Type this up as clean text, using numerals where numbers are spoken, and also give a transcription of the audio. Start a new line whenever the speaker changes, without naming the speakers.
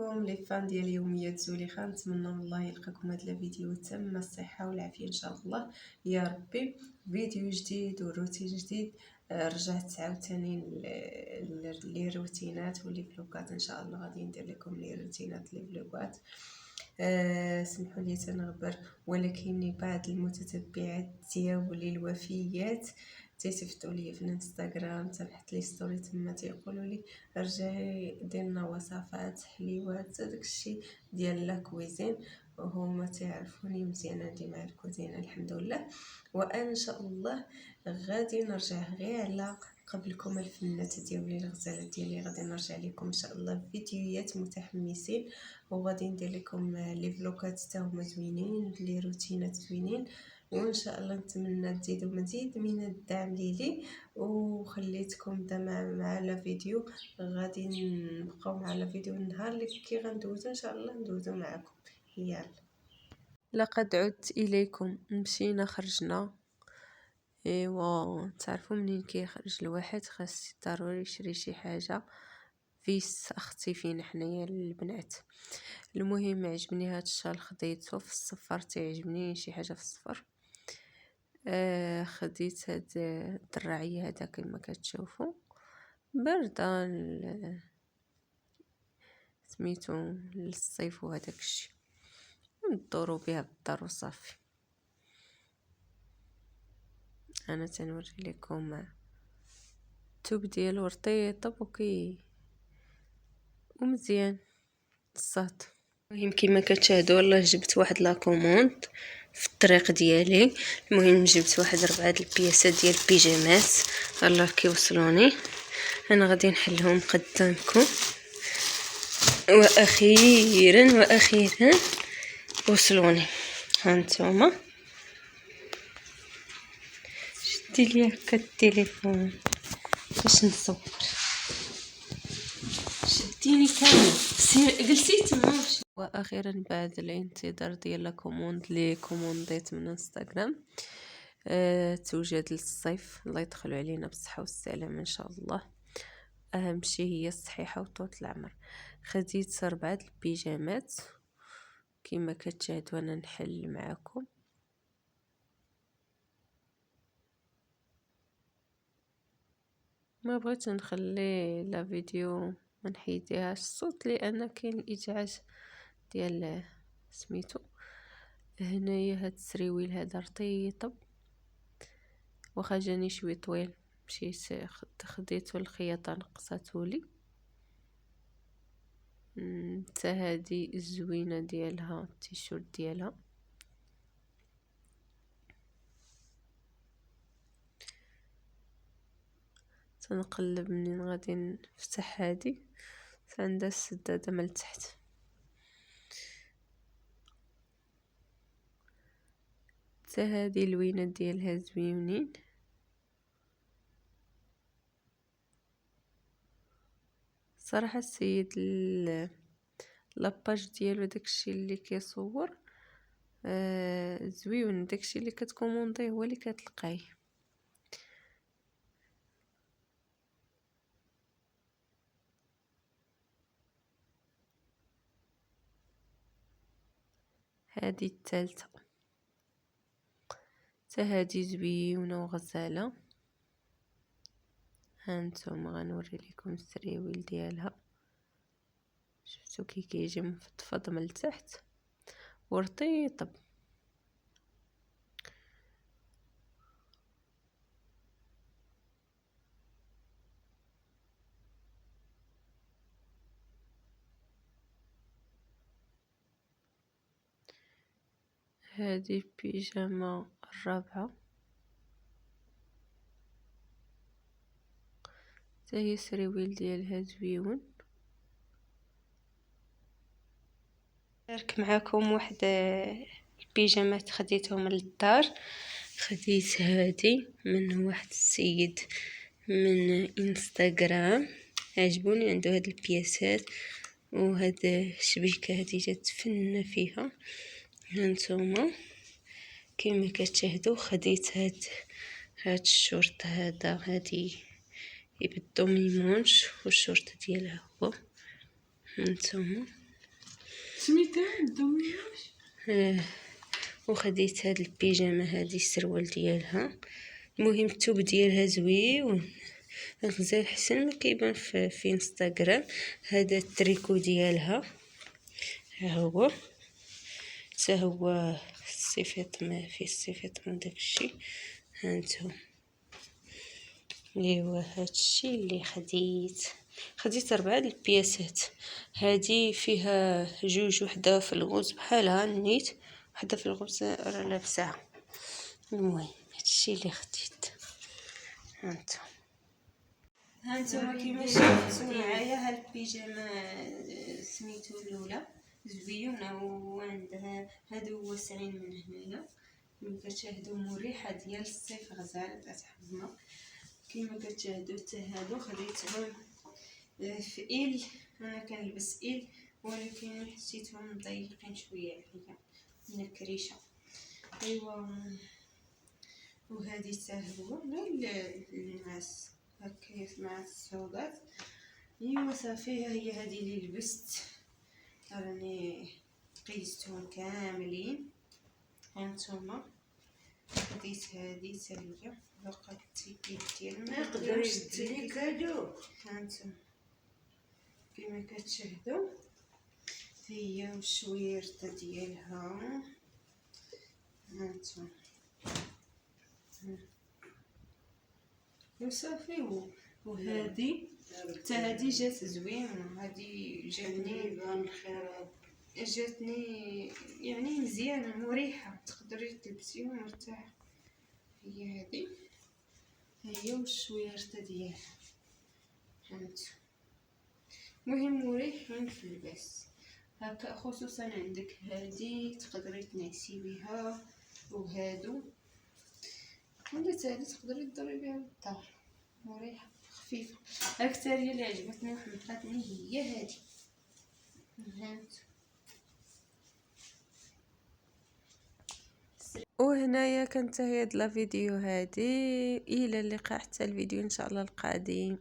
عليكم لي فان ديال يوميات زليخه. نتمنى من الله يلقاكم هذا الفيديو تم الصحه والعافيه ان شاء الله يا ربي. فيديو جديد وروتين جديد. رجعت عاوتاني لي روتينات ولي فلوقات. ان شاء الله غادي ندير لكم لي روتينات لي فلوقات. سمحوا لي تنغبر، ولكن بعض المتتبعات ديالي الوفيات تيصيفطوا لي في الانستغرام، تنحط لي ستوري تما تيقولوا لي رجعي ديرنا وصفات حليوات داكشي ديال لا كويزين. وهما تعرفوني مزيان عندي مع الكوزينه الحمد لله. وانا ان شاء الله غادي نرجع غير على قبلكم الفنات ديالي الغزالات ديالي. غادي نرجع لكم ان شاء الله فيديوهات متحمسين، وغادي ندير لكم لي فلوقات حتى هما زوينين، لي روتينات زوينين. وان شاء الله نتمنى تزيدوا مزيد من الدعم ليلي. وخليتكم دابا مع لا فيديو، غادي نبقاو مع لا فيديو النهار اللي كي غندوزو ان شاء الله ندوزو معكم. يلا لقد عدت اليكم. مشينا خرجنا، ايوا تعرفوا منين كيخرج الواحد خاص ضروري يشري شي حاجه فيس اختي فينا حنايا البنات. المهم عجبني هاد الشال خديته في الصفر، تعجبني شي حاجه في الصفر. خديت هاد الدراعيه هذا كما كتشوفوا برده سميتو للصيف وهداك الشيء، ندورو بها بالدار وصافي. انا تنوري لكم الثوب ديالو رطيب ومزيان الصاد. المهم كما كتشاهدوا والله جبت واحد لا كوموند في الطريق ديالي. المهم جبت واحد 4 البياسات ديال البيجامات الله كيوصلوني، انا غادي نحلهم قدامكم. واخيرا وصلوني. هانتوما شدي لي هكا التليفون باش نصور. شديني كامل جلسي تما. واخيرا بعد الانتظار ديال لا كوموند لي كومونديت من انستغرام توجد للصيف. الله يدخلوا علينا بالصحه والسلامه ان شاء الله. اهم شيء هي الصحيحه وطولة العمر. خديت 4 البيجامات كما كتشاهدوا انا نحل معكم. ما بغيت نخلي لا فيديو ما نحيديهاش الصوت لان كاين الازعاج ديال سميتو. هنايا هاد السريويل هذا رطيب واخا جاني شوي طويل، مشيت خديته الخياطه نقصاتو لي. حتى هادي الزوينه ديالها التيشيرت ديالها. تنقلب منين غادي نفتح هادي عندها السداده من التحت. حتى هادي الوينات ديالها زوينين. صراحه السيد لاباج ديالو داكشي اللي كيصور زويون، داكشي اللي كتكومونديه هو اللي كتلقايه. هذه الثالثه حتى هذه زويونه وغزاله. هانتوما غنوري لكم السريويل ديالها. شفتوا كي كيجي مفضفض من التحت ورطيب. هذه البيجامه الرابعه حتى هي السريويل ديالها زويون. نشارك معكم واحد البيجامات خديتهم للدار. خديت هذه من واحد السيد من انستغرام، عجبوني عنده هاد البياسات وهاد الشبيكه هذه جات فنه فيها. هانتوما كما كتشاهدوا خديت هاد الشورت هذا هادي يبدو ميمونش والشورت ديالها هو. هانتوما سميتها ندويوش.
وخديت هاد البيجامه هادي السروال ديالها. المهم الثوب ديالها زوين غزال حسن ما كيبان في انستغرام. هذا التريكو ديالها ها هو حتى هو الصيفط ما فيه الصيفط من داكشي. هانتوما ايوا هادشي اللي خديت 4 البياسات. هادي فيها جوج، وحده في الغوز بحالها نيت، وحده في الغوز راه لابساها. المهم هادشي اللي خديت. هانتوما كيما شفتوا معايا هاد البيجامه سميتو الاولى زويونه، وعندها هادو واسعين من هنايا كما كتشاهدوا، مريحه ديال الصيف غزاله كتحمر كما كتشاهدوا. حتى هادو خديتهم في إل، انا كنلبس إل ولكن حسيتهم ضيقين شويه عليا من الكريشه. ايوا وهذه حتى هو النعاس هكا مع السودات. ايوا صافي هي هذه اللي لبست، راني قيستهم كاملين. هانتوما خديت هذه ساليه باقا التيكيت ديال ما نقدرش تديري كادو. هانتوما كما كتشاهدوا هي والشويرته ديالها. هانتوما وصافي. وهذه حتى هذه جات زوينه، هذه جاتني يعني مزيانه مريحه، تقدري تلبسيها مرتاحه. هي هذه هي والشويرته ديالها. هانتوما مهم مريحين في اللباس هكا، خصوصا عندك هذه تقدري تنعسي بها، وهادو ولا هذه تقدري تضربي بها للدار مريحه خفيفه. اكثر هي اللي عجبتني وحمقتني هي هذه. وهنايا كنتهي هاد لا فيديو هادي. الى اللقاء حتى الفيديو ان شاء الله القادم.